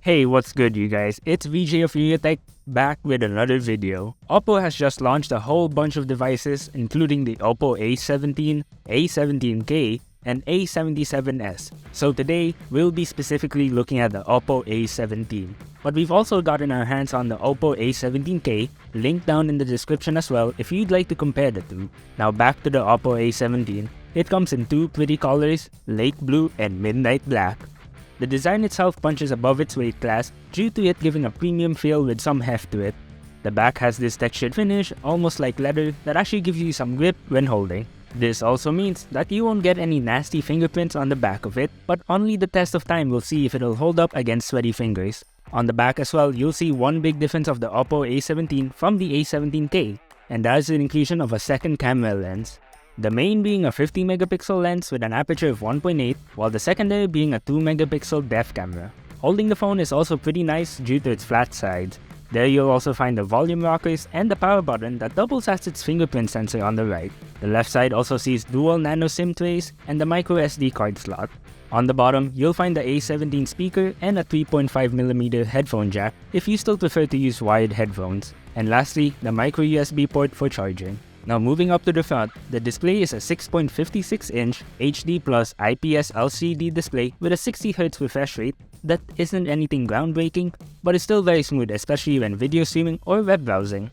Hey, what's good you guys? It's VJ of Tech back with another video. OPPO has just launched a whole bunch of devices including the OPPO A17, A17K, and A77s. So today, we'll be specifically looking at the OPPO A17. But we've also gotten our hands on the OPPO A17K, linked down in the description as well if you'd like to compare the two. Now back to the OPPO A17. It comes in two pretty colors, lake blue and midnight black. The design itself punches above its weight class due to it giving a premium feel with some heft to it. The back has this textured finish, almost like leather, that actually gives you some grip when holding. This also means that you won't get any nasty fingerprints on the back of it, but only the test of time will see if it'll hold up against sweaty fingers. On the back as well, you'll see one big difference of the OPPO A17 from the A17K, and that is the inclusion of a second camera lens. The main being a 50 megapixel lens with an aperture of 1.8, while the secondary being a 2 megapixel depth camera. Holding the phone is also pretty nice due to its flat sides. There you'll also find the volume rockers and the power button that doubles as its fingerprint sensor on the right. The left side also sees dual nano SIM trays and the micro SD card slot. On the bottom, you'll find the A17 speaker and a 3.5mm headphone jack if you still prefer to use wired headphones. And lastly, the micro USB port for charging. Now moving up to the front, the display is a 6.56-inch HD Plus IPS LCD display with a 60Hz refresh rate that isn't anything groundbreaking, but is still very smooth, especially when video streaming or web browsing.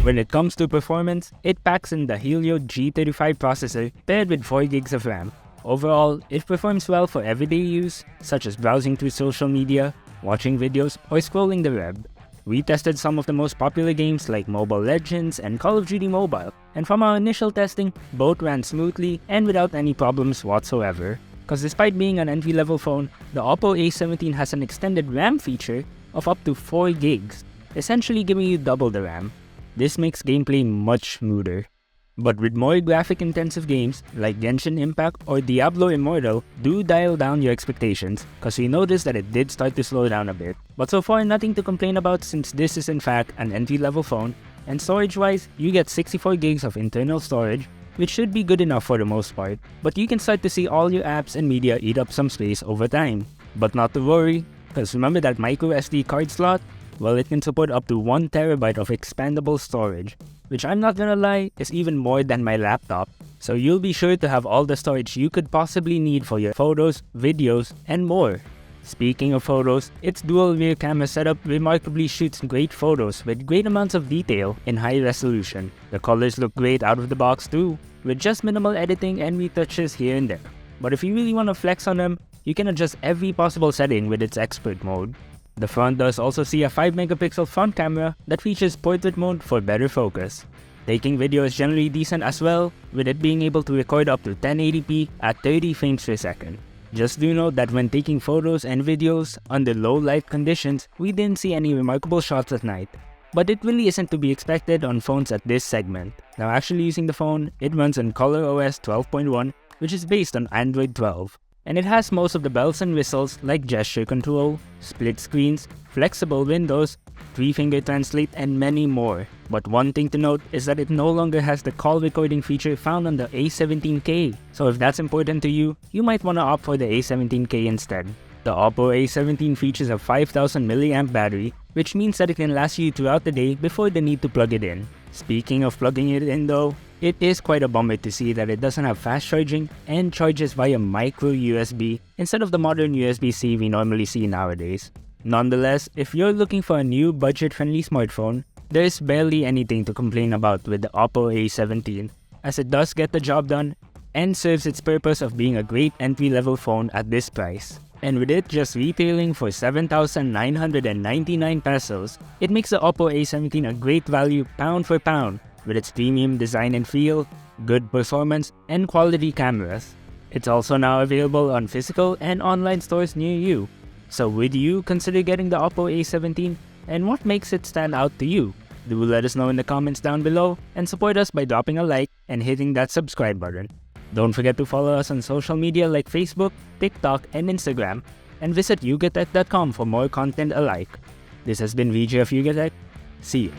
When it comes to performance, it packs in the Helio G35 processor paired with 4GB of RAM. Overall, it performs well for everyday use, such as browsing through social media, watching videos, or scrolling the web. We tested some of the most popular games like Mobile Legends and Call of Duty Mobile, and from our initial testing, both ran smoothly and without any problems whatsoever. Cause despite being an entry-level phone, the OPPO A17 has an extended RAM feature of up to 4GB, essentially giving you double the RAM. This makes gameplay much smoother. But with more graphic-intensive games like Genshin Impact or Diablo Immortal, do dial down your expectations, cause we noticed that it did start to slow down a bit. But so far nothing to complain about since this is in fact an entry-level phone, and storage-wise, you get 64GB of internal storage, which should be good enough for the most part, but you can start to see all your apps and media eat up some space over time. But not to worry, cause remember that micro SD card slot? Well, it can support up to 1TB of expandable storage, which I'm not gonna lie, is even more than my laptop. So you'll be sure to have all the storage you could possibly need for your photos, videos, and more. Speaking of photos, its dual rear camera setup remarkably shoots great photos with great amounts of detail in high resolution. The colors look great out of the box too, with just minimal editing and retouches here and there. But if you really want to flex on them, you can adjust every possible setting with its expert mode. The front does also see a 5 megapixel front camera that features portrait mode for better focus. Taking video is generally decent as well, with it being able to record up to 1080p at 30 frames per second. Just do note that when taking photos and videos under low light conditions, we didn't see any remarkable shots at night. But it really isn't to be expected on phones at this segment. Now actually using the phone, it runs on ColorOS 12.1, which is based on Android 12. And it has most of the bells and whistles like gesture control, split screens, flexible windows, 3-finger translate, and many more. But one thing to note is that it no longer has the call recording feature found on the A17K. So if that's important to you, you might want to opt for the A17K instead. The OPPO A17 features a 5000 mAh battery, which means that it can last you throughout the day before the need to plug it in. Speaking of plugging it in though, it is quite a bummer to see that it doesn't have fast charging and charges via micro USB instead of the modern USB-C we normally see nowadays. Nonetheless, if you're looking for a new budget-friendly smartphone, there is barely anything to complain about with the OPPO A17, as it does get the job done and serves its purpose of being a great entry-level phone at this price. And with it just retailing for 7,999 pesos, it makes the OPPO A17 a great value pound for pound, with its premium design and feel, good performance, and quality cameras. It's also now available on physical and online stores near you. So would you consider getting the OPPO A17, and what makes it stand out to you? Do let us know in the comments down below, and support us by dropping a like and hitting that subscribe button. Don't forget to follow us on social media like Facebook, TikTok, and Instagram, and visit yugatech.com for more content alike. This has been VJ of Yugatech. See you.